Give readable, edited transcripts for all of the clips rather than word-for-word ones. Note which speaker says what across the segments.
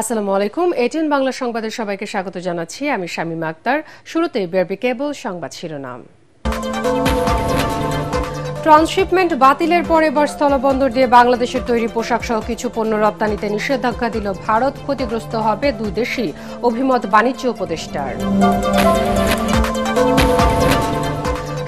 Speaker 1: আসসালামু আলাইকুম। এটিএন বাংলা সংবাদে সবাইকে স্বাগত জানাচ্ছি। আমি শামীমা আক্তার। শুরুতেই বিআরবি কেবল সংবাদ শিরোনাম। ট্রান্সশিপমেন্ট বাতিলের পর এবার স্থলবন্দর দিয়ে বাংলাদেশের তৈরি পোশাক সহ কিছু পণ্য রপ্তানিতে নিষেধাজ্ঞা দিল ভারত। ক্ষতিগ্রস্ত হবে দুই দেশই, অভিমত বাণিজ্য উপদেষ্টার।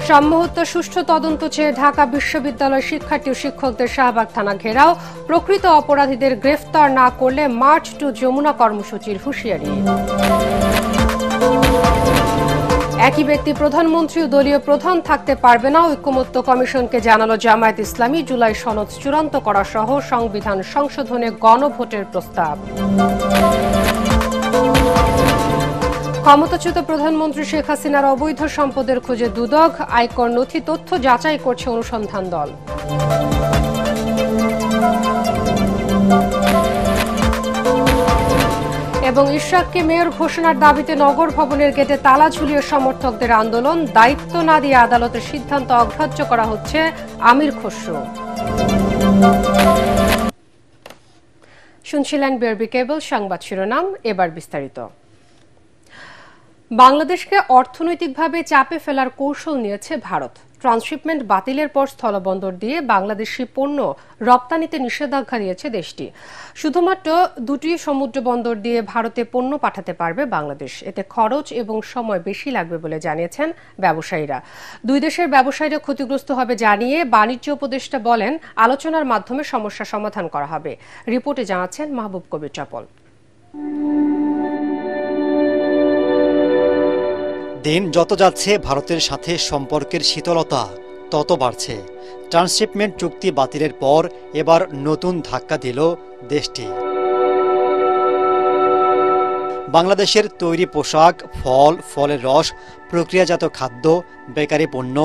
Speaker 1: শাম্য হত্যা সুষ্ঠু তদন্ত চেয়ে ঢাকা বিশ্ববিদ্যালয় শিক্ষার্থী ও শিক্ষকদের শাহবাগ থানা ঘেরাও। প্রকৃত অপরাধীদের গ্রেফতার না করলে মার্চ টু যমুনা কর্মসূচির হুঁশিয়ারি। একই ব্যক্তি প্রধানমন্ত্রী ও দলীয় প্রধান থাকতে পারবে না, ঐকমত্য কমিশনকে জানালো জামায়াত ইসলামী। জুলাই সনদ চূড়ান্ত করা সহ সংবিধান সংশোধনে গণভোটের প্রস্তাব। ক্ষমতাচ্যুত প্রধানমন্ত্রী শেখ হাসিনার অবৈধ সম্পদের খোঁজে দুদক। আয়কর নথি তথ্য যাচাই করছে অনুসন্ধান দল। এবং ইশরাককে মেয়র ঘোষণার দাবিতে নগর ভবনের গেটে তালা ঝুলিয়ে সমর্থকদের আন্দোলন। দায়িত্ব না দিয়ে আদালতের সিদ্ধান্ত অগ্রাহ্য করা হচ্ছে, আমির খসরু। শুনছিলেন বিআরবি কেবল সংবাদ শিরোনাম, এবার বিস্তারিত। বাংলাদেশকে অর্থনৈতিকভাবে চাপে ফেলার কৌশল নিয়েছে ভারত। ট্রান্সশিপমেন্ট বাতিলের পর স্থলবন্দর দিয়ে বাংলাদেশি পণ্য রপ্তানিতে নিষেধাজ্ঞা দিয়েছে দেশটি। শুধুমাত্র দুটি সমুদ্র বন্দর দিয়ে ভারতে পণ্য পাঠাতে পারবে বাংলাদেশ। এতে খরচ এবং সময় বেশি লাগবে বলে জানিয়েছেন ব্যবসায়ীরা। দুই দেশের ব্যবসায়ীরা ক্ষতিগ্রস্ত হবে জানিয়ে বাণিজ্য উপদেষ্টা বলেন, আলোচনার মাধ্যমে সমস্যা সমাধান করা হবে। রিপোর্টে জানাচ্ছেন মাহবুব কবির চপল।
Speaker 2: দিন যত যাচ্ছে ভারতের সাথে সম্পর্কের শীতলতা তত বাড়ছে। ট্রান্সশিপমেন্ট চুক্তি বাতিলের পর এবার নতুন ধাক্কা দিল দেশটি। বাংলাদেশের তৈরি পোশাক, ফল, ফলের রস, প্রক্রিয়াজাত খাদ্য, বেকারি পণ্য,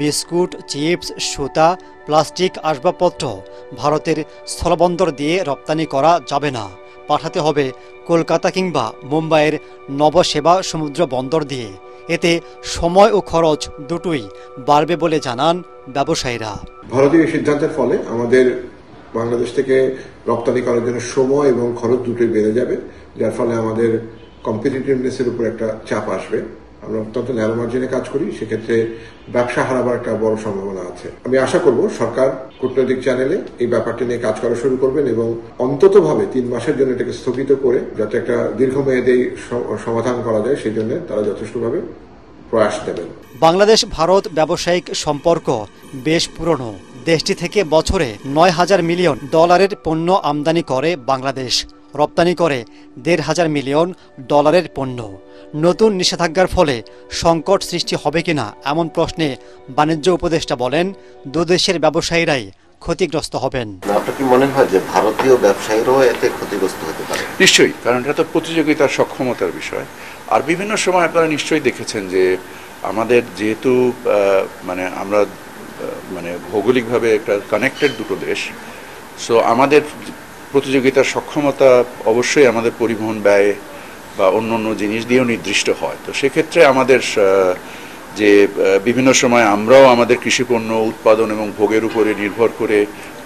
Speaker 2: বিস্কুট, চিপস, সুতা, প্লাস্টিক, আসবাবপত্র ভারতের স্থলবন্দর দিয়ে রপ্তানি করা যাবে না। পাঠাতে হবে কলকাতা কিংবা মুম্বাইয়ের নবসেবা সমুদ্র বন্দর দিয়ে। এতে সময় ও খরচ দুটোই বাড়বে বলে জানান ব্যবসায়ীরা।
Speaker 3: ভারতীয় সিদ্ধান্তের ফলে আমাদের বাংলাদেশ থেকে রপ্তানি করার জন্য সময় এবং খরচ দুটোই বেড়ে যাবে, যার ফলে আমাদের কম্পিটিটিভনেসের উপর একটা চাপ আসবে। আমরা অত্যন্ত ন্যারো মার্জিনে কাজ করি, সেক্ষেত্রে ব্যবসা হারাবার একটা বড় সম্ভাবনা আছে। আমি আশা করব সরকার কূটনৈতিক চ্যানেলে এই ব্যাপারটি নিয়ে কাজ করা শুরু করবেন এবং অন্ততভাবে 3 মাসের জন্য এটাকে স্থগিত করে যাতে একটা দীর্ঘমেয়াদী সমাধান করা যায়, সেই জন্য তারা যথেষ্টভাবে প্রয়াস দেবেন।
Speaker 2: বাংলাদেশ ভারত ব্যবসায়িক সম্পর্ক বেশ পুরনো। দেশটি থেকে বছরে $9,000 মিলিয়ন পণ্য আমদানি করে বাংলাদেশ, রপ্তানি করে $1,500 মিলিয়ন পণ্য। নতুন নিষেধাজ্ঞার ফলে সংকট সৃষ্টি হবে কিনা এমন প্রশ্নে বাণিজ্য উপদেষ্টা বলেন, দুদেশের ব্যবসায়ীরাই ক্ষতিগ্রস্ত হবেন।
Speaker 4: আপনার কি মনে হয় যে ভারতীয় ব্যবসায়ীরাও এতে ক্ষতিগ্রস্ত হতে পারে?
Speaker 5: নিশ্চয়ই, কারণ এটা তো প্রতিযোগিতার সক্ষমতার বিষয়। আর বিভিন্ন সময় আপনারা নিশ্চয়ই দেখেছেন যে আমাদের যেহেতু আমরা ভৌগোলিকভাবে একটা কানেক্টেড দুটো দেশ, সো আমাদের প্রতিযোগিতার সক্ষমতা অবশ্যই আমাদের পরিবহন ব্যয় বা অন্য অন্য জিনিস দিয়েও নির্দিষ্ট হয়। তো সেক্ষেত্রে আমাদের যে বিভিন্ন সময় আমরাও আমাদের কৃষিপণ্য উৎপাদন এবং ভোগের উপরে নির্ভর করে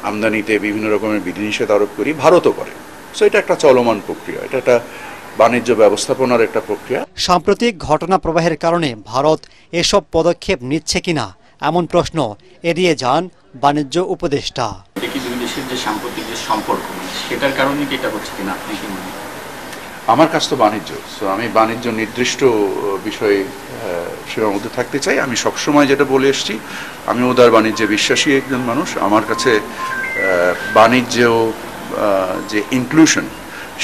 Speaker 5: আমদানিতে বিভিন্ন রকমের বিধিনিষেধ আরোপ করি, ভারতও করে। সো এটা একটা চলমান প্রক্রিয়া, এটা একটা বাণিজ্য ব্যবস্থাপনার একটা প্রক্রিয়া।
Speaker 2: সাম্প্রতিক ঘটনা প্রবাহের কারণে ভারত এসব পদক্ষেপ নিচ্ছে কিনা এমন প্রশ্ন এড়িয়ে যান বাণিজ্য উপদেষ্টা।
Speaker 6: দুই দেশের যে সাম্প্রতিক যে সম্পর্ক, সেটার কারণে কি এটা হচ্ছে কিনা আপনি কি মনে?
Speaker 5: আমার কাছে তো বাণিজ্য, সো আমি বাণিজ্য নির্দিষ্ট বিষয়ে সীমাবদ্ধ থাকতে চাই। আমি সবসময় যেটা বলে এসেছি, আমি উদার বাণিজ্যে বিশ্বাসী একজন মানুষ। আমার কাছে বাণিজ্য যে ইনক্লুশন,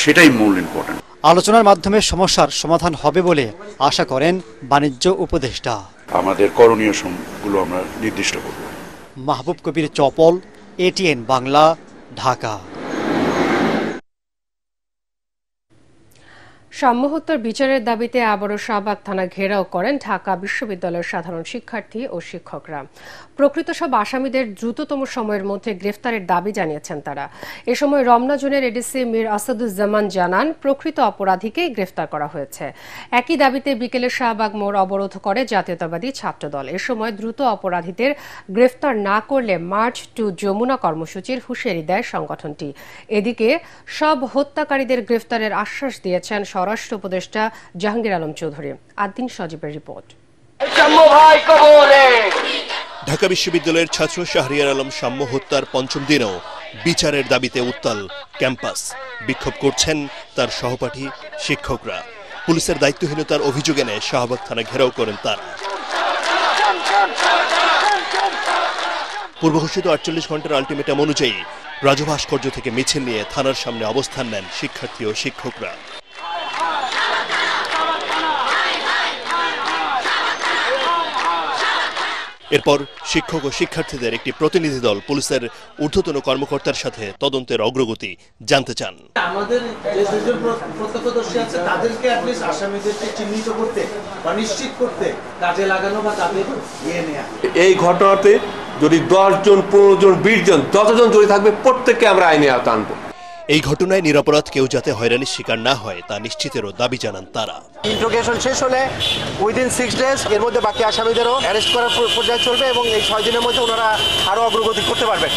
Speaker 5: সেটাই মূল ইম্পর্টেন্ট।
Speaker 2: আলোচনার মাধ্যমে সমস্যার সমাধান হবে বলে আশা করেন বাণিজ্য উপদেষ্টা।
Speaker 5: আমাদের করণীয় গুলো আমরা নির্দিষ্ট করব।
Speaker 2: মাহবুব কবির চপল, এটিএন বাংলা, ঢাকা।
Speaker 1: সাম্যহত্যার বিচারের দাবিতে আবারও শাহবাগ থানা ঘেরাও করেন ঢাকা বিশ্ববিদ্যালয়ের সাধারণ শিক্ষার্থী ও শিক্ষকরা। প্রকৃত সব আসামিদের দ্রুততম সময়ের মধ্যে গ্রেফতারের দাবি জানিয়েছেন তারা। এ সময় রমনা জোনের এডিসি মীর আসাদুজ্জামান জানান, প্রকৃত অপরাধীকেই গ্রেফতার করা হয়েছে। একই দাবিতে বিকেলে শাহবাগ মোড় অবরোধ করে জাতীয়তাবাদী ছাত্রদল। এ সময় দ্রুত অপরাধীদের গ্রেফতার না করলে মার্চ টু যমুনা কর্মসূচির হুঁশিয়ারি দেয় সংগঠনটি। এদিকে সব হত্যাকারীদের গ্রেফতারের আশ্বাস দিয়েছেন স্বরাষ্ট্র উপদেষ্টা জাহাঙ্গীর আলম চৌধুরী। আদিন সজীবের রিপোর্ট।
Speaker 7: ঢাকা বিশ্ববিদ্যালয়ের ছাত্র শাহরিয়ার আলম সাম্য হত্যার পঞ্চম দিনেও বিচারের দাবিতে উত্তাল ক্যাম্পাস। বিক্ষোভ করছেন তার সহপাঠী শিক্ষকরা। পুলিশের দায়িত্বহীনতার অভিযোগ এনে শাহবাগ থানা ঘেরাও করেন তারা। পূর্বঘোষিত 48 ঘন্টার আলটিমেটাম অনুযায়ী রাজু ভাস্কর্য থেকে মিছিল নিয়ে থানার সামনে অবস্থান নেন শিক্ষার্থী ও শিক্ষকরা। এরপর শিক্ষক ও শিক্ষার্থীদের একটি প্রতিনিধি দল পুলিশের ঊর্ধ্বতন কর্মকর্তার সাথে তদন্তের অগ্রগতি জানতে চান।
Speaker 8: আমাদের যে দুজন প্রত্যক্ষদর্শী আছে তাদেরকে অ্যাটলিস্ট আসামিদেরকে চিহ্নিত করতে বা নিশ্চিত করতে কাজে লাগানো বা তাদের নেওয়া।
Speaker 9: এই ঘটনাতে যদি 10 জন 15 জন 20 জন যতজন জড়িত থাকবে প্রত্যেককে আমরা আইনে আওতায় আনবো।
Speaker 7: এই ঘটনায় নিরপরাধ কেউ যাতে হয়রানির শিকার না হয় তা নিশ্চিতেরও দাবি জানান তারা।
Speaker 10: ইন্ট্রোগেশন শেষ হলে উইদিন 6 ডেজ এর মধ্যে বাকি আসামিদেরও অ্যারেস্ট করার পর্যায়ে চলবে এবং এই 6 দিনের মধ্যে ওনারা আরো অগ্রগতি করতে পারবেন।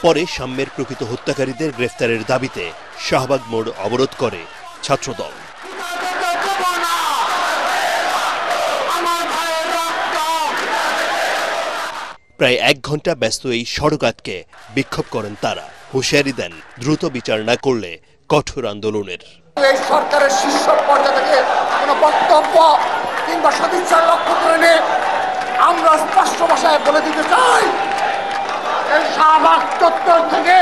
Speaker 7: পরে সাম্যের প্রকৃত হত্যাকারীদের গ্রেফতারের দাবিতে শাহবাগ মোড় অবরোধ করে ছাত্রদল। প্রায় 1 ঘন্টা ব্যস্ত এই সড়ক আটকে বিক্ষোভ করেন তারা। হুঁশিয়ারি দেন, দ্রুত বিচার না করলে কঠোর আন্দোলনের।
Speaker 11: এই সরকারের শীর্ষ পর্যায় থেকে কোনো বক্তব্য কিংবা সদিচ্ছার লক্ষ্য করে আমরা স্পষ্ট ভাষায় বলে দিতে চাই, এই শাহবাগ চত্বর থেকে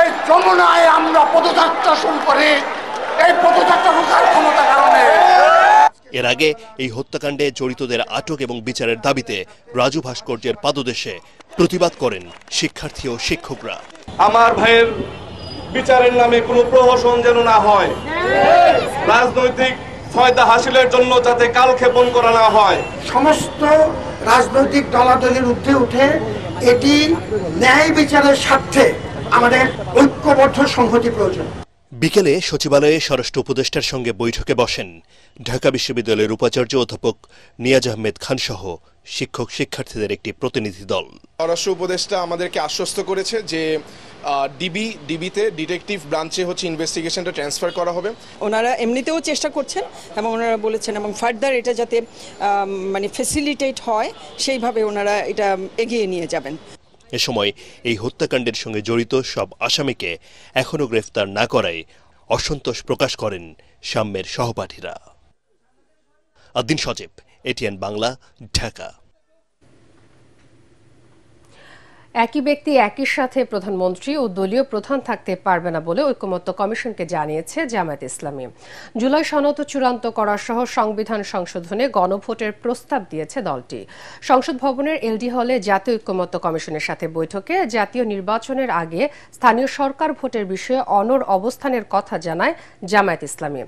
Speaker 11: এই যমুনায় আমরা পদযাত্রা শুরু করি। এই পদযাত্রা রোখার ক্ষমতা কারণে
Speaker 7: এর আগে এই হত্যাকাণ্ডে জড়িতদের আটক এবং বিচারের দাবিতে রাজু ভাস্কর্যের পাদদেশে প্রতিবাদ করেন শিক্ষার্থী ও শিক্ষকরা।
Speaker 12: আমার ভাইয়ের বিচারের নামে কোনো প্রহসন যেন না হয়, রাজনৈতিক ফায়দা হাসিলের জন্য যাতে কালক্ষেপণ করা না হয়।
Speaker 11: সমস্ত রাজনৈতিক দলাদলের ঊর্ধ্বে উঠে এটি ন্যায় বিচারের স্বার্থে আমাদের ঐক্যবদ্ধ সংহতি প্রয়োজন।
Speaker 7: বিকেলে সচিবালয়ে স্বরাষ্ট্র উপদেষ্টার সঙ্গে বৈঠকে বসেন ঢাকা বিশ্ববিদ্যালয়ের উপাচার্য অধ্যাপক নিয়াজ আহমেদ খান সহ শিক্ষক শিক্ষার্থীদের একটি প্রতিনিধি দল।
Speaker 13: স্বরাষ্ট্র উপদেষ্টা আমাদেরকে আশ্বস্ত করেছে যে ডিবিতে ডিটেকটিভ ব্রাঞ্চে ইনভেস্টিগেশনটা ট্রান্সফার করা হবে।
Speaker 14: ওনারা এমনিতেও চেষ্টা করছেন এবং ওনারা বলেছেন এবং ফার্দার এটা যাতে মানে ফ্যাসিলিটেট হয় সেইভাবে ওনারা এটা এগিয়ে নিয়ে যাবেন।
Speaker 7: এ সময় এই হত্যাকাণ্ডের সঙ্গে জড়িত সব আসামিকে এখনো গ্রেফতার না করায় অসন্তোষ প্রকাশ করেন সাম্যের সহপাঠীরা। আদিন সজীব, এটিএন বাংলা, ঢাকা।
Speaker 1: একই ব্যক্তি একই সাথে প্রধানমন্ত্রী ও দলীয় প্রধান থাকতে পারবে না বলে ঐকমত্য কমিশনকে জানিয়েছে জামায়াত ইসলামী। জুলাই সনদ চূড়ান্ত করা সহ সংবিধান সংশোধনে গণভোটের প্রস্তাব দিয়েছে দলটি। সংসদ ভবনের এলডি হলে জাতীয় ঐকমত্য কমিশনের সাথে বৈঠকে জাতীয় নির্বাচনের আগে স্থানীয় সরকার ভোটের বিষয়ে অনড় অবস্থানের কথা জানায় জামায়াত ইসলামী।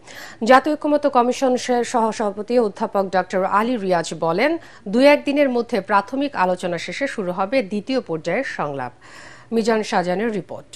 Speaker 1: জাতীয় ঐকমত্য কমিশনের সহসভাপতি অধ্যাপক ডক্টর আলী রিয়াজ বলেন, 2-1 দিনের মধ্যে প্রাথমিক আলোচনা শেষে শুরু হবে দ্বিতীয় পর্যায়ে সংলাপ। মিজান শাহজাহানের রিপোর্ট।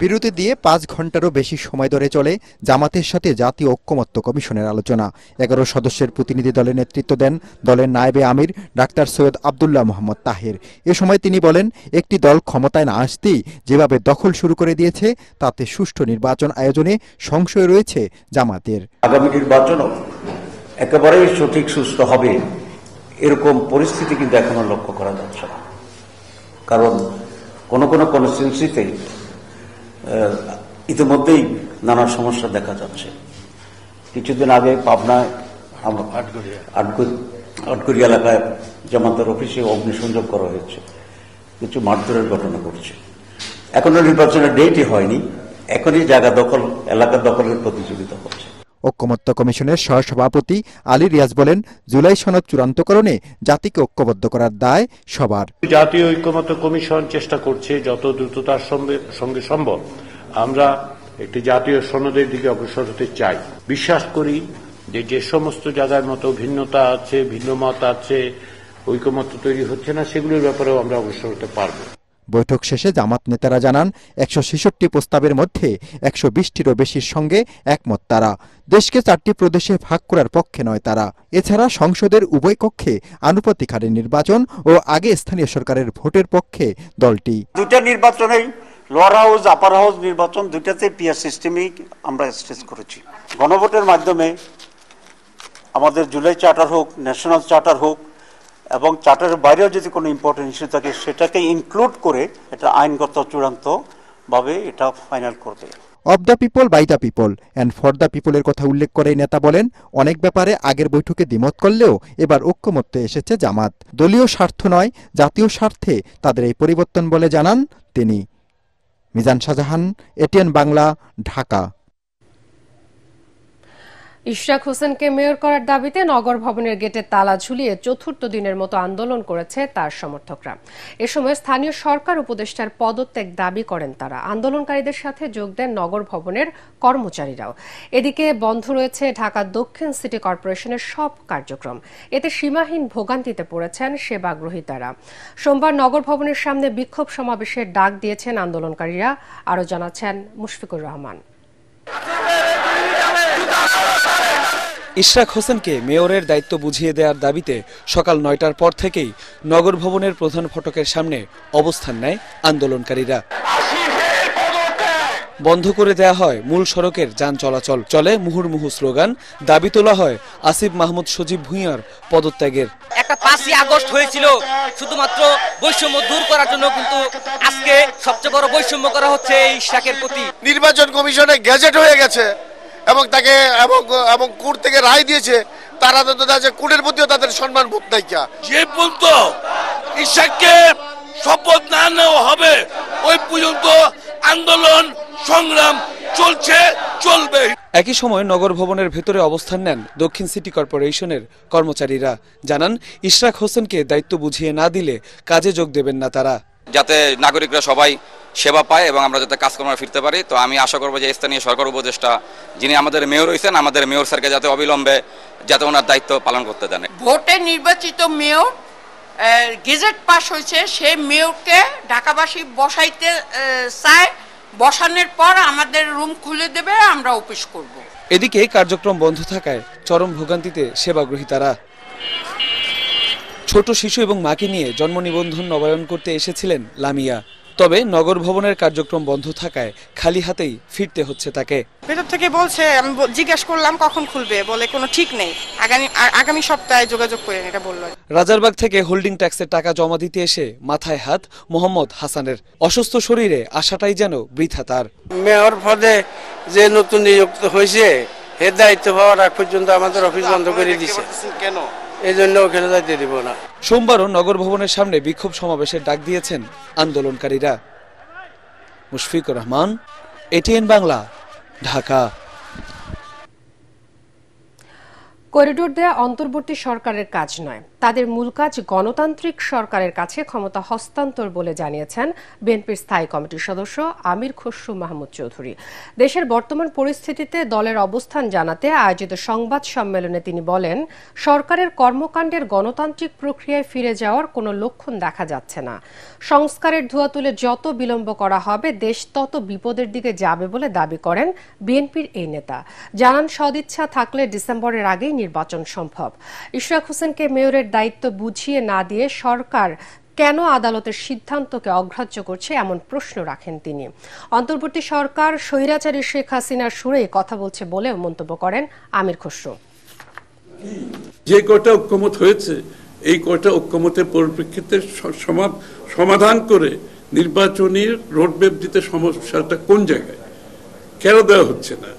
Speaker 15: বিরতি দিয়ে 5 ঘন্টারও বেশি সময় ধরে চলে জামাতের সাথে জাতীয় ঐকমত্য কমিশনের আলোচনা। 11 সদস্যের প্রতিনিধি দলের নেতৃত্ব দেন দলের নায়েবে আমির ডাক্তার সৈয়দ আব্দুল্লাহ মোহাম্মদ তাহের। এ সময় তিনি বলেন, একটি দল ক্ষমতায় না আসতেই যেভাবে দখল শুরু করে দিয়েছে তাতে সুষ্ঠু নির্বাচন আয়োজনে সংশয় রয়েছে জামাতের।
Speaker 16: আগামী নির্বাচনও একেবারেই সঠিক সুষ্ঠু হবে এরকম পরিস্থিতি কিন্তু এখনো লক্ষ্য করা যাচ্ছে না। কারণ কোন কোন কনস্টিটিউয়েন্সিতে ইতিমধ্যেই নানা সমস্যা দেখা যাচ্ছে। কিছুদিন আগে পাবনায় আটঘরিয়া এলাকায় জামাতের অফিসে অগ্নিসংযোগ করা হয়েছে, কিছু মারধরের ঘটনা ঘটছে। এখনো নির্বাচনের ডেটই হয়নি, এখনই জায়গা দখল, এলাকা দখলের প্রতিযোগিতা হচ্ছে।
Speaker 15: ঐকমত্য কমিশনের সহসভাপতি আলী রিয়াজ বলেন, জুলাই সনদ চূড়ান্তকরণে জাতিকে ঐক্যবদ্ধ করার দায় সবার।
Speaker 17: জাতীয় ঐকমত্য কমিশন চেষ্টা করছে যত দ্রুততার সঙ্গে সম্ভব আমরা একটি জাতীয় সনদের দিকে অগ্রসর হতে চাই। বিশ্বাস করি যে সমস্ত জায়গার মতো ভিন্নতা আছে, ভিন্ন মত আছে, ঐকমত্য তৈরি হচ্ছে না, সেগুলোর ব্যাপারেও আমরা অগ্রসর হতে পারব।
Speaker 15: বৈঠক শেষে জামাত নেতারা জানান 166 প্রস্তাবের মধ্যে 120টিরও বেশির সঙ্গে একমত তারা। দেশকে 4টি প্রদেশে ভাগ করার পক্ষে নয় তারা। এছাড়া সংসদের উভয় কক্ষে আনুপাতিক হারে নির্বাচন ও আগে স্থানীয় সরকারের ভোটের পক্ষে দলটি।
Speaker 16: দুইটা নির্বাচনেই লোয়ার হাউস আপার হাউস নির্বাচন দুইটাতে পিয়ার সিস্টেমই আমরা স্টেজ করেছি। গণভোটের মাধ্যমে আমাদের জুলাই চার্টার হোক, ন্যাশনাল চার্টার হোক, এবং চার্টারের বাইরেও যদি কোনো ইম্পর্টেন্ট ইস্যু থাকে সেটাকে ইনক্লুড করে এটা আইনগত চূড়ান্ত ভাবে এটা ফাইনাল করবে।
Speaker 15: Of the people by the people and for the পিপলের কথা উল্লেখ করে নেতা বলেন, অনেক ব্যাপারে আগের বৈঠকে দ্বিমত করলেও এবার ঐক্যমত্যে এসেছে জামাত। দলীয় স্বার্থ নয়, জাতীয় স্বার্থে তাদের এই পরিবর্তন বলে জানান তিনি। মিজান শাহজাহান, এটিএন বাংলা, ঢাকা।
Speaker 1: ইশরাক হোসেনকে মেয়র করার দাবিতে নগর ভবনের গেটে তালা ঝুলিয়ে চতুর্থ দিনের মতো আন্দোলন করেছে তার সমর্থকরা। এ সময় স্থানীয় সরকার উপদেষ্টার পদত্যাগ দাবি করেন তারা। আন্দোলনকারীদের সাথে যোগ দেন নগর ভবনের কর্মচারীরাও। এদিকে বন্ধ রয়েছে ঢাকা দক্ষিণ সিটি কর্পোরেশনের সব কার্যক্রম। এতে সীমাহীন ভোগান্তিতে পড়েছেন সেবাগ্রহীতারা। সোমবার নগর ভবনের সামনে বিক্ষোভ সমাবেশের ডাক দিয়েছেন আন্দোলনকারীরা। আরও জানাচ্ছেন মুশফিকুর রহমান।
Speaker 18: ইশরাক হোসেনকে মেয়রের দায়িত্ব বুঝিয়ে দেওয়ার দাবিতে সকাল 9টার পর থেকেই নগর ভবনের প্রধান ফটকের সামনে অবস্থান নেয় আন্দোলনকারীরা। বন্ধ করে দেয়া হয় মূল সড়কের যান চলাচল, চলে মুহুর্মুহু স্লোগান, দাবি তোলা হয় আসিফ মাহমুদ সজীব ভুঁইয়ার পদত্যাগের।
Speaker 19: একটা 5ই আগস্ট হয়েছিল শুধুমাত্র বৈষম্য দূর করার জন্য, কিন্তু আজকে সবচেয়ে বড় বৈষম্য করা হচ্ছে ইশরাকের প্রতি।
Speaker 20: নির্বাচন কমিশনে গ্যাজেট হয়ে গেছে এবং তাকে এবং কোর্ট থেকে রায় দিয়েছে, তারা তো কোর্টের প্রতিও তাদের সম্মান বোধ নাই।
Speaker 21: যে পর্যন্ত ইশরাককে শপথ না নেওয়া হবে ওই পর্যন্ত আন্দোলন সংগ্রাম চলছে, চলবে।
Speaker 18: একই সময় নগর ভবনের ভেতরে অবস্থান নেন দক্ষিণ সিটি কর্পোরেশনের কর্মচারীরা। জানান, ইশরাক হোসেনকে দায়িত্ব বুঝিয়ে না দিলে কাজে যোগ দেবেন না তারা।
Speaker 22: যাতে নাগরিকরা সবাই সেবা পায় এবং আমরা যাতে কাজকর্মে ফিরতে পারি। তো আমি আশা করবো যে স্থানীয় সরকার উপদেষ্টা যিনি আমাদের মেয়র হয়েছেন, আমাদের মেয়র স্যারকে যাতে অবিলম্বে যাতে ওনার দায়িত্ব পালন করতে দেন।
Speaker 23: ভোটে নির্বাচিত মেয়র গেজেট পাস হয়েছে, সেই মেয়রকে ঢাকাবাসী বসাইতে চায়। বসানোর পর আমাদের রুম খুলে দেবে, আমরা অফিস করব।
Speaker 18: এদিকে কার্যক্রম বন্ধ থাকায় চরম ভোগান্তিতে সেবাগ্রহীতারা। ছোট শিশু এবং মাকে নিয়ে জন্ম নিবন্ধন নবায়ন করতে এসেছিলেন লামিয়া। তবে নগর ভবনের কার্যক্রম বন্ধ থাকায় খালি হাতেই ফিরতে হচ্ছে তাকে।
Speaker 24: ভেতর থেকে বলছে, আমি জিজ্ঞেস করলাম কখন খুলবে, বলে কোনো ঠিক নেই, আগামী সপ্তাহে যোগাযোগ করেন, এটা বললো।
Speaker 18: রাজারবাগ থেকে হোল্ডিং ট্যাক্সের টাকা জমা দিতে এসে মাথায় হাত মোহাম্মদ হাসানের। অসুস্থ শরীরে আশাটাই যেন বৃথা তার।
Speaker 25: মেয়র পদে যে নতুন নিযুক্ত হয়েছে, এর দায়িত্ব পাওয়ার আগ পর্যন্ত আমাদের অফিস বন্ধ করে দিছে। কেন? এই জন্য ওখানে যাইতে দিব না।
Speaker 18: সোমবারও নগর ভবনের সামনে বিক্ষোভ সমাবেশের ডাক দিয়েছেন আন্দোলনকারীরা। মুশফিকুর রহমান, এটিএন বাংলা, ঢাকা।
Speaker 1: করিডোর দেয়া অন্তর্বর্তী সরকারের কাজ নয়, তাদের মূল কাজ গণতান্ত্রিক সরকারের কাছে ক্ষমতা হস্তান্তর বলে জানিয়েছেন বিএনপির স্থায়ী কমিটির সদস্য আমির খসরু মাহমুদ চৌধুরী। দেশের বর্তমান পরিস্থিতিতে দলের অবস্থান জানাতে আয়োজিত সংবাদ সম্মেলনে তিনি বলেন, সরকারের কর্মকাণ্ডের গণতান্ত্রিক প্রক্রিয়ায় ফিরে যাওয়ার কোনো লক্ষণ দেখা যাচ্ছে না। সংস্কারের ধোঁয়া তুলে যত বিলম্ব করা হবে দেশ তত বিপদের দিকে যাবে বলে দাবি করেন বিএনপির এই নেতা। জানান, সদিচ্ছা থাকলে ডিসেম্বরের আগেই নির্বাচন সম্ভব। ইশরাক হোসেনকে মেয়রের দায়িত্ব বুঝিয়ে না দিয়ে সরকার কেন আদালতের সিদ্ধান্তকে অগ্রাহ্য করছে এমন প্রশ্ন রাখেন তিনি। অন্তর্বর্তী সরকার স্বৈরাচারী শেখ হাসিনার সুরে কথা বলছে বলেও মন্তব্য করেন আমির খসরু।
Speaker 26: যে কয়টা ঐক্যমত হয়েছে, এই কয়টা ঐক্যমতের পরিপ্রেক্ষিতে সমাধান করে নির্বাচনের রোডম্যাপ দিতে সমস্যাটা কোন জায়গায় কেন দেওয়া হচ্ছে না?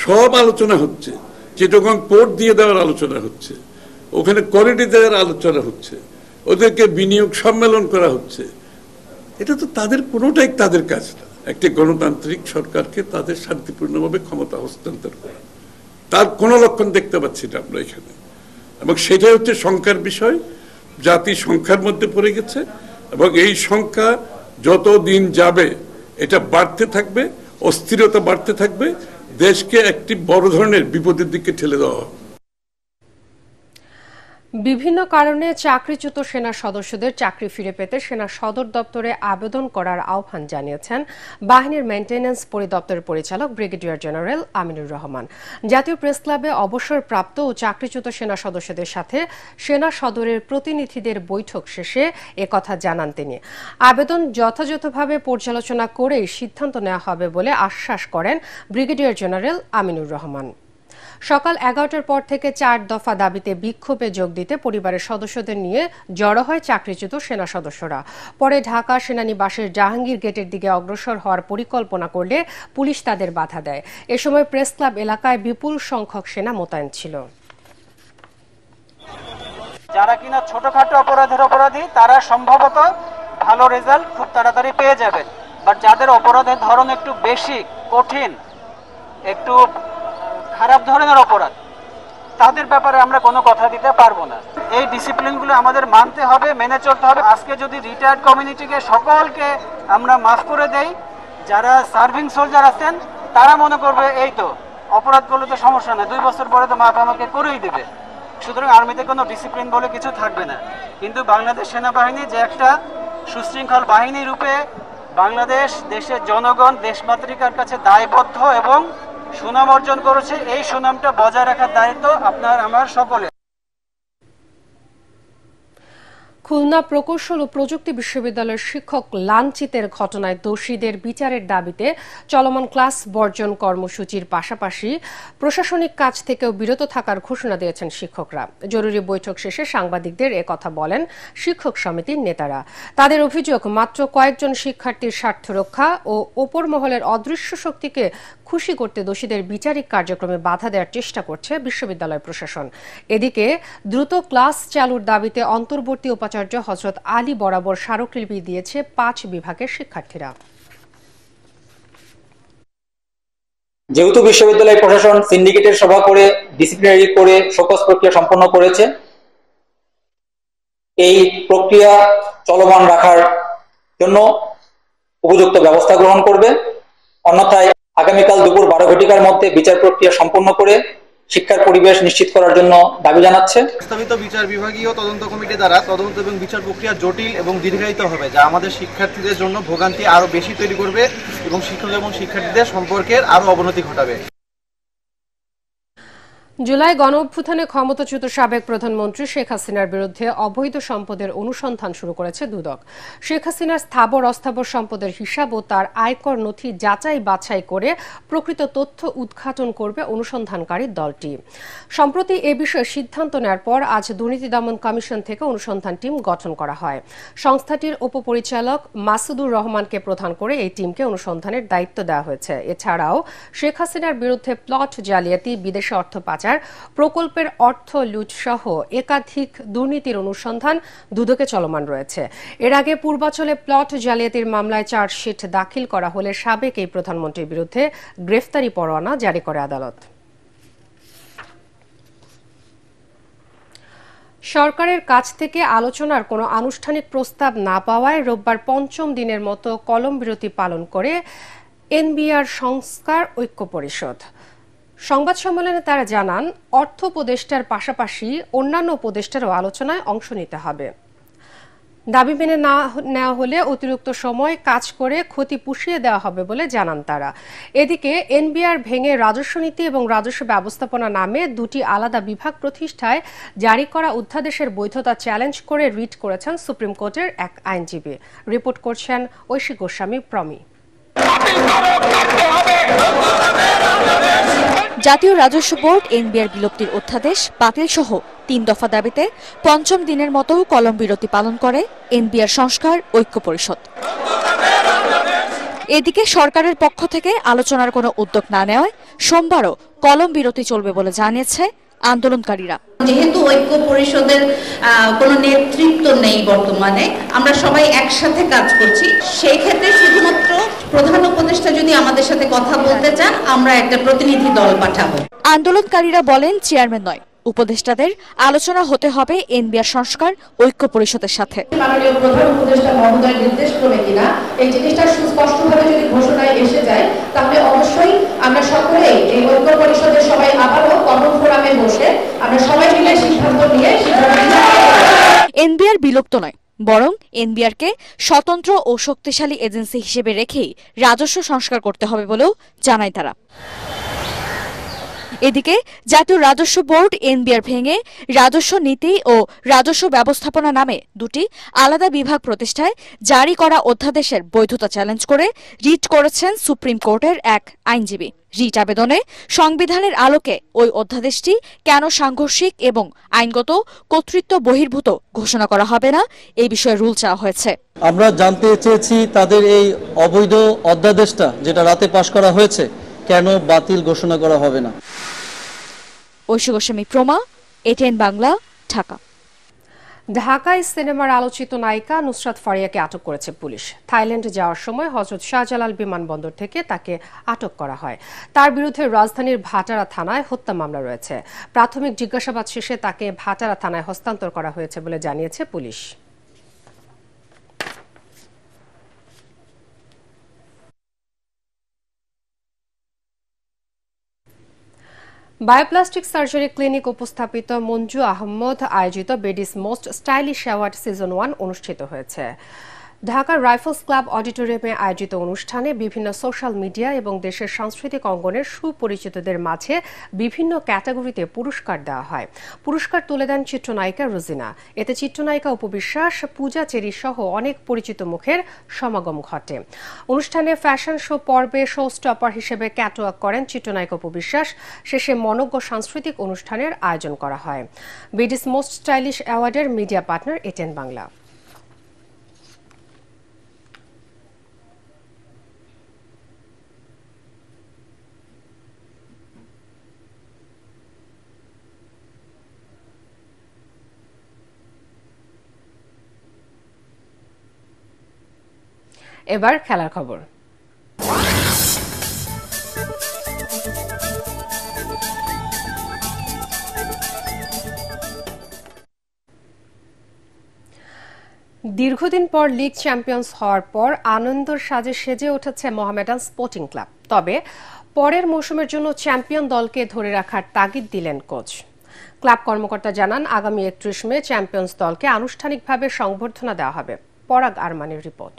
Speaker 26: সব আলোচনা হচ্ছে, চিটাগং পোর্ট দিয়ে দেওয়ার আলোচনা হচ্ছে, ওখানে করিডোর দেওয়ার আলোচনা হচ্ছে, ওদেরকে বিনিয়োগ সম্মেলন করা হচ্ছে। এটা তো তাদের কোনোটাই তাদের কাজ না। একটি গণতান্ত্রিক সরকারকে তাদের শান্তিপূর্ণভাবে ক্ষমতা হস্তান্তর করা, তার কোনো লক্ষণ দেখতে পাচ্ছি না আমরা এখানে। এবং সেটাই হচ্ছে সংখ্যার বিষয়। জাতি সংখ্যার মধ্যে পড়ে গেছে এবং এই সংখ্যা যত দিন যাবে এটা বাড়তে থাকবে। অস্থিরতা বাড়তে থাকবে, দেশকে একটি বড় ধরনের বিপদের দিকে ঠেলে দেওয়া হবে।
Speaker 1: বিভিন্ন কারণে চাকরিচ্যুত সেনা সদস্যদের চাকরি ফিরে পেতে সেনা সদর দপ্তরে আবেদন করার আহ্বান জানিয়েছেন বাহিনীর মেইনটেন্যান্স পরিদপ্তরের পরিচালক ব্রিগেডিয়ার জেনারেল আমিনুর রহমান। জাতীয় প্রেস ক্লাবে অবসরপ্রাপ্ত ও চাকরিচ্যুত সেনা সদস্যদের সাথে সেনা সদরের প্রতিনিধিদের বৈঠক শেষে একথা জানান তিনি। আবেদন যথাযথভাবে পর্যালোচনা করেই সিদ্ধান্ত নেওয়া হবে বলে আশ্বাস করেন ব্রিগেডিয়ার জেনারেল আমিনুর রহমান। সকাল 11টার পর থেকে 4 দফা দাবিতে বিক্ষোভে যোগ দিতে পরিবারের সদস্যদের নিয়ে জড়ো হয় চাকরিচ্যুত সেনা সদস্যরা। পরে ঢাকা সেনানিবাসের জাহাঙ্গীর গেটের দিকে অগ্রসর হওয়ার পরিকল্পনা করলে পুলিশ তাদের বাধা দেয়। এ সময় প্রেস ক্লাব এলাকায় বিপুল সংখ্যক সেনা মোতায়েন ছিল।
Speaker 2: যারা কিনা ছোটখাটো অপরাধী তারা সম্ভবত ভালো রেজাল্ট খুব তাড়াতাড়ি পেয়ে যাবেন, বাট যাদের অপরাধের ধরন একটু বেশি কঠিন, একটু খারাপ ধরনের অপরাধ, তাদের ব্যাপারে আমরা কোনো কথা দিতে পারবো না। এই ডিসিপ্লিনগুলো আমাদের মানতে হবে, মেনে চলতে হবে। আজকে যদি রিটায়ার্ড কমিউনিটিকে সকলকে আমরা মাফ করে দেই, যারা সার্ভিং সোলজার আছেন তারা মনে করবে এই তো অপরাধ করলে তো সমস্যা নেই, 2 বছর পরে তো মাফ আমাকে করেই দেবে, সুতরাং আর্মিতে কোনো ডিসিপ্লিন বলে কিছু থাকবে না। কিন্তু বাংলাদেশ সেনাবাহিনী যে একটা সুশৃঙ্খল বাহিনী রূপে বাংলাদেশ দেশের জনগণ দেশমাতৃকার কাছে দায়বদ্ধ এবং সুনাম অর্জন করেছে, এই সুনামটা বজায় রাখার দায়িত্ব আপনার আমার সকলের।
Speaker 1: খুলনা প্রকৌশল ও প্রযুক্তি বিশ্ববিদ্যালয়ের শিক্ষক লাঞ্ছিতের ঘটনায় দোষীদের বিচারের দাবিতে চলমান ক্লাস বর্জন কর্মসূচির পাশাপাশি প্রশাসনিক কাজ থেকেও বিরত থাকার ঘোষণা দিয়েছেন শিক্ষকরা। জরুরি বৈঠক শেষে সাংবাদিকদের একথা বলেন শিক্ষক সমিতির নেতারা। তাদের অভিযোগ, মাত্র কয়েকজন শিক্ষার্থীর স্বার্থ রক্ষা ও ওপর মহলের অদৃশ্য শক্তিকে খুশি করতে দোষীদের বিচারিক কার্যক্রমে বাধা দেওয়ার চেষ্টা করছে বিশ্ববিদ্যালয় প্রশাসন। এদিকে দ্রুত ক্লাস চালুর দাবিতে অন্তর্বর্তী উপাচার্য হযরত আলী বরাবর স্মারকলিপি দিয়েছে 5 বিভাগের শিক্ষার্থীরা।
Speaker 3: যেহেতু বিশ্ববিদ্যালয় প্রশাসন সিন্ডিকেটের সভা করে ডিসিপ্লিনারি করে শোকজ প্রক্রিয়া সম্পন্ন করেছে, এই প্রক্রিয়া চলমান রাখার জন্য উপযুক্ত ব্যবস্থা গ্রহণ করবে, অন্যথায় আগামীকাল দুপুর 12 ঘটিকার মধ্যে বিচার প্রক্রিয়া সম্পন্ন করে শিক্ষার পরিবেশ নিশ্চিত করার জন্য দাবি জানাচ্ছে।
Speaker 2: প্রস্তাবিত বিচার বিভাগীয় তদন্ত কমিটি দ্বারা তদন্ত এবং বিচার প্রক্রিয়া জটিল এবং দীর্ঘায়িত হবে, যা আমাদের শিক্ষার্থীদের জন্য ভোগান্তি আরো বেশি তৈরি করবে এবং শিক্ষক এবং শিক্ষার্থীদের সম্পর্কের আরো অবনতি ঘটাবে।
Speaker 1: জুলাই গণঅভ্যুত্থানে ক্ষমতাচ্যুত সাবেক প্রধানমন্ত্রী শেখ হাসিনার বিরুদ্ধে অবৈধ সম্পদের অনুসন্ধান শুরু করেছে দুদক। শেখ হাসিনার স্থাবর অস্থাবর সম্পদের হিসাব ও তার আয়কর নথি যাচাই বাছাই করে প্রকৃত তথ্য উদ্ঘাটন করবে অনুসন্ধানকারী দলটি। সম্প্রতি এ বিষয়ে সিদ্ধান্ত নেওয়ার পর আজ দুর্নীতি দমন কমিশন থেকে অনুসন্ধান টিম গঠন করা হয়। সংস্থাটির উপপরিচালক মাসুদুর রহমানকে প্রধান করে এই টিমকে অনুসন্ধানের দায়িত্ব দেওয়া হয়েছে। এছাড়াও শেখ হাসিনার বিরুদ্ধে প্লট জালিয়াতি, বিদেশে অর্থ পাচার, প্রকল্পের অর্থ লুট সহ একাধিক দুর্নীতির অনুসন্ধান দুদকে চলমান রয়েছে। এর আগে পূর্বাঞ্চলে প্লট জালিয়াতির মামলায় চার্জশিট দাখিল করা হলে সাবেক এই প্রধানমন্ত্রীর বিরুদ্ধে গ্রেফতারি পরোয়ানা জারি করে আদালত। সরকারের কাছ থেকে আলোচনার কোনো আনুষ্ঠানিক প্রস্তাব না পাওয়ায় রোববার 5ম দিনের মতো কলম বিরতি পালন করে এনবিআর সংস্কার ঐক্য পরিষদ। সংবাদ সম্মেলনে তারা জানান, অর্থ উপদেষ্টার পাশাপাশি অন্যান্য উপদেষ্টারও আলোচনায় অংশ নিতে হবে। দাবি মেনে না নেওয়া হলে অতিরিক্ত সময় কাজ করে ক্ষতি পুষিয়ে দেওয়া হবে বলে জানান তারা। এদিকে এনবিআর ভেঙে রাজস্ব নীতি এবং রাজস্ব ব্যবস্থাপনা নামে 2টি আলাদা বিভাগ প্রতিষ্ঠায় জারি করা অধ্যাদেশের বৈধতা চ্যালেঞ্জ করে রিট করেছেন সুপ্রিম কোর্টের এক আইনজীবী। রিপোর্ট করছেন ঐশী গোস্বামী প্রমি।
Speaker 4: জাতীয় রাজস্ব বোর্ড এনবিআর বিলুপ্তির অধ্যাদেশ বাতিল সহ 3 দফা দাবিতে 5ম দিনের মতো কলম বিরতি পালন করে এনবিআর সংস্কার ঐক্য পরিষদ। এদিকে সরকারের পক্ষ থেকে আলোচনার কোনো উদ্যোগ না নেওয়ায় সোমবারও কলম বিরতি চলবে বলে জানিয়েছে আন্দোলনকারীরা।
Speaker 5: যেহেতু ঐক্য পরিষদের কোনো নেতৃত্ব নেই বর্তমানে, আমরা সবাই একসাথে কাজ করছি, সেই ক্ষেত্রে শুধুমাত্র প্রধান উপদেষ্টা যদি আমাদের সাথে কথা বলতে চান, আমরা একটা প্রতিনিধি দল পাঠাবো।
Speaker 4: আন্দোলনকারীরা বলেন, চেয়ারম্যান নয় উপদেষ্টাদের আলোচনা হতে হবে এনবিআর সংস্কার ঐক্য পরিষদের সাথে।
Speaker 6: মাননীয় প্রধান উপদেষ্টা মহোদয়ের নির্দেশ ক্রমে কিনা এই জিনিসটা সুস্পষ্টভাবে যদি ঘোষণায় এসে যায়, তাহলে অবশ্যই আমরা সকলেই এই ঐক্য পরিষদের সবাই আবারও কমন ফোরামে বসে আমরা সবাই মিলে সিদ্ধান্ত নিয়ে
Speaker 4: এনবিআর বিলুপ্ত নয়, বরং এনবিআরকে স্বতন্ত্র ও শক্তিশালী এজেন্সি হিসেবে রেখেই রাজস্ব সংস্কার করতে হবে বলেও জানায় তারা। এদিকে জাতীয় রাজস্ব বোর্ড এনবিআর ভেঙে রাজস্ব নীতি ও রাজস্ব ব্যবস্থাপনা নামে দুটি আলাদা বিভাগ প্রতিষ্ঠায় জারি করা অধ্যাদেশের বৈধতা চ্যালেঞ্জ করে রিট করেছেন সুপ্রিম কোর্টের এক আইনজীবী। রিট আবেদনে সংবিধানের আলোকে ওই অধ্যাদেশটি কেন সাংঘর্ষিক এবং আইনগত কর্তৃত্ব বহির্ভূত ঘোষণা করা হবে না এই বিষয়ে রুল চাওয়া হয়েছে।
Speaker 8: আমরা জানতে চেয়েছি তাদের এই অবৈধ অধ্যাদেশটা যেটা রাতে পাশ করা হয়েছে কেন বাতিল ঘোষণা করা হবে না।
Speaker 4: ঐশী গোস্বামী, প্রমা, এটিএন বাংলা, ঢাকা।
Speaker 1: ঢাকায় সিনেমার আলোচিত নায়িকা নুসরাত ফারিয়াকে আটক করেছে পুলিশ। থাইল্যান্ডে যাওয়ার সময় হযরত শাহজালাল বিমানবন্দর থেকে তাকে আটক করা হয়। তার বিরুদ্ধে রাজধানীর ভাটারা থানায় হত্যা মামলা রয়েছে। প্রাথমিক জিজ্ঞাসাবাদ শেষে তাকে ভাটারা থানায় হস্তান্তর করা হয়েছে বলে জানিয়েছে পুলিশ। বায়োপ্লাস্টিক সার্জারি ক্লিনিক উপস্থাপিত মঞ্জু আহমদ আয়োজিত বেডিস মোস্ট স্টাইলিশ অ্যাওয়ার্ড সিজন 1 অনুষ্ঠিত হয়েছে। ঢাকার রাইফেলস ক্লাব অডিটোরিয়ামে আয়োজিত অনুষ্ঠানে বিভিন্ন সোশ্যাল মিডিয়া এবং দেশের সাংস্কৃতিক অঙ্গনের সুপরিচিতদের মাঝে বিভিন্ন ক্যাটাগরিতে পুরস্কার দেওয়া হয়। পুরস্কার তুলে দেন চিত্রনায়িকা রোজিনা। এতে চিত্রনায়িকা উপবিশ্বাস, পূজা চেরি সহ অনেক পরিচিত মুখের সমাগম ঘটে। অনুষ্ঠানে ফ্যাশন শো পর্বে শো স্টপার হিসেবে ক্যাটওয়াক করেন চিত্রনায়িকা উপবিশ্বাস। শেষে মনোজ্ঞ সাংস্কৃতিক অনুষ্ঠানের আয়োজন করা হয়। বেডিস মোস্ট স্টাইলিশ অ্যাওয়ার্ডের মিডিয়া পার্টনার এটিএন বাংলা। এবার খেলার খবর। দীর্ঘদিন পর লিগ চ্যাম্পিয়ন্স হওয়ার পর আনন্দের সাজে সেজে উঠেছে মোহামেডান স্পোর্টিং ক্লাব। তবে পরের মৌসুমের জন্য চ্যাম্পিয়ন দলকে ধরে রাখার তাগিদ দিলেন কোচ। ক্লাব কর্মকর্তা জানান, আগামী 31 মে চ্যাম্পিয়ন্স দলকে আনুষ্ঠানিকভাবে সংবর্ধনা দেওয়া হবে। পরাগ আরমানের রিপোর্ট।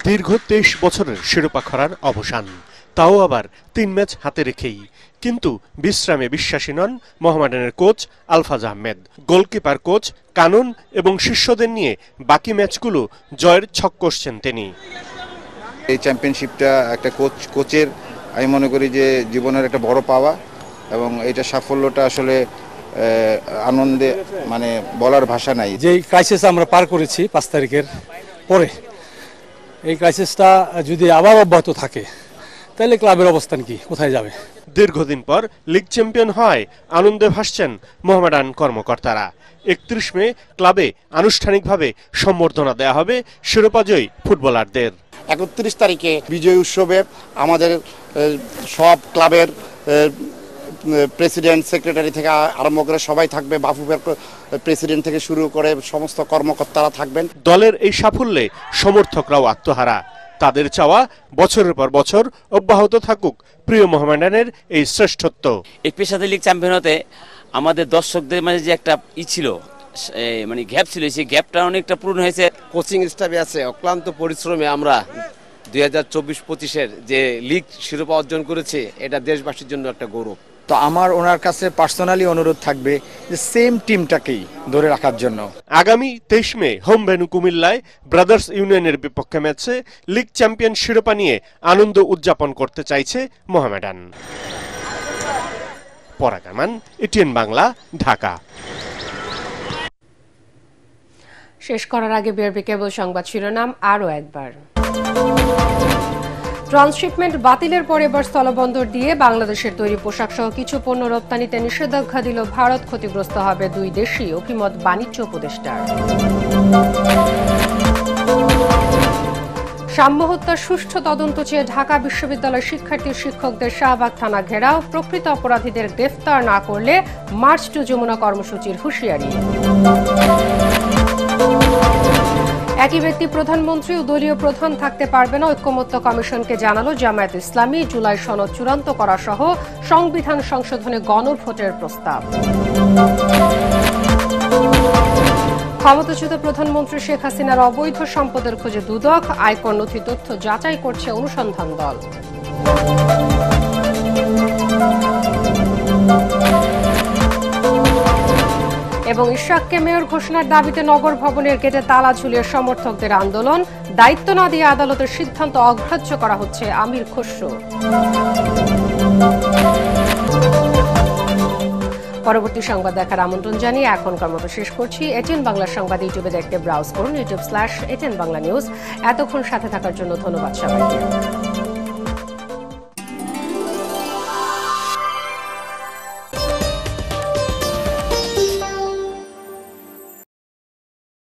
Speaker 7: দীর্ঘ 23 বছরের শিরোপা খরার অবসান, তাও আবার 3 ম্যাচ হাতে রেখেই। কিন্তু বিশ্রামে বিশ্বাসী নন মোহামেডানের coach Alfaz Ahmed. Goalkeeper coach Kanun এবং শিষ্যদের নিয়ে বাকি ম্যাচগুলো জয়ের ছক কষছেন তিনি।
Speaker 9: এই চ্যাম্পিয়নশিপটা একটা কোচের আমি মনে করি যে জীবনের একটা বড় পাওয়া, এবং এটা সাফল্যটা আসলে আনন্দে মানে বলার ভাষা নাই।
Speaker 10: যে ক্রাইসিস আমরা পার করেছি 5 তারিখের পরে, এই ক্রাইসিসটা যদি আবার অব্যাহত থাকে তাহলে ক্লাবের অবস্থান কি, কোথায় যাবে?
Speaker 7: দীর্ঘদিন পর লিগ চ্যাম্পিয়ন হয় আনন্দে ভাসছেন মোহামেডান কর্মকর্তারা। 31 মে ক্লাবে আনুষ্ঠানিকভাবে সম্বর্ধনা দেয়া হবে শিরোপাজয়ী ফুটবলারদের।
Speaker 9: 31 তারিখে বিজয় উৎসবে আমাদের সব ক্লাবের প্রেসিডেন্ট, সেক্রেটারি থেকে আরম্ভ করে সবাই থাকবে। বাফুফের প্রেসিডেন্ট থেকে শুরু করে সমস্ত কর্মকর্তারা থাকবেন।
Speaker 7: দলের এই সাফল্যে সমর্থকরাও আত্মহারা। তাদের চাওয়া বছরের পর বছর অব্যাহত থাকুক প্রিয় মোহামেডানের এই শ্রেষ্ঠত্ব।
Speaker 11: এই পেশাদার লিগ চ্যাম্পিয়ন হতে আমাদের দর্শকদের মাঝে যে একটা ছিল, মানে গ্যাপ ছিল, সেই গ্যাপটা অনেকটা পূরণ হয়েছে।
Speaker 12: কোচিং স্টাফে আছে অক্লান্ত পরিশ্রমে আমরা 2024-25-এর যে লিগ শিরোপা অর্জন করেছে, এটা দেশবাসীর জন্য একটা গৌরব।
Speaker 27: তো আমার ওনার কাছে পার্সোনালি অনুরোধ থাকবে যে সেম টিমটাকেই ধরে রাখার জন্য।
Speaker 7: আগামী 23 মে হোম ভেন্যু কুমিল্লায় ব্রাদার্স ইউনিয়নের বিপক্ষে ম্যাচে লিগ চ্যাম্পিয়ন শিরোপা নিয়ে আনন্দ উদযাপন করতে চাইছে মোহামেডান। পরাগ আরমান, এটিএন বাংলা, ঢাকা।
Speaker 1: শেষ করার আগে বিআরবি কেবল সংবাদ শিরোনাম আরও একবার। ট্রান্সশিপমেন্ট বাতিলের পর এবার স্থলবন্দর দিয়ে বাংলাদেশের তৈরি পোশাক সহ কিছু পণ্য রপ্তানিতে নিষেধাজ্ঞা দিল ভারত। ক্ষতিগ্রস্ত হবে দুই দেশই, অভিমত বাণিজ্য উপদেষ্টার। সাম্য হত্যার সুষ্ঠু তদন্ত চেয়ে ঢাকা বিশ্ববিদ্যালয় শিক্ষার্থী শিক্ষকদের শাহবাগ থানা ঘেরাও, প্রকৃত অপরাধীদের গ্রেফতার না করলে মার্চ টু যমুনা কর্মসূচির হুঁশিয়ারি। একই ব্যক্তি প্রধানমন্ত্রী ও দলীয় প্রধান থাকতে পারবে না, ঐক্যমত্য কমিশনকে জানালো জামায়াত ইসলামী। জুলাই সনদ চূড়ান্ত করা সহ সংবিধান সংশোধনে গণভোটের প্রস্তাব। ক্ষমতাচ্যুত প্রধানমন্ত্রী শেখ হাসিনার অবৈধ সম্পদের খোঁজে দুদক, আয়কর নথি তথ্য যাচাই করছে অনুসন্ধান দল। এবং ইশরাককে মেয়র ঘোষণার দাবিতে নগর ভবনের গেটে তালা ঝুলিয়ে সমর্থকদের আন্দোলন, দায়িত্ব না দিয়ে আদালতের সিদ্ধান্ত অগ্রাহ্য করা হচ্ছে আমির খসরু। পরবর্তী সংবাদ দেখার আমন্ত্রণ জানিয়ে এখনকার মতো শেষ করছি। এটিএন বাংলা সংবাদ ইউটিউবে দেখতে ব্রাউজ করুন youtube/ATN বাংলা নিউজ। এতক্ষণ সাথে থাকার জন্য ধন্যবাদ সবাইকে।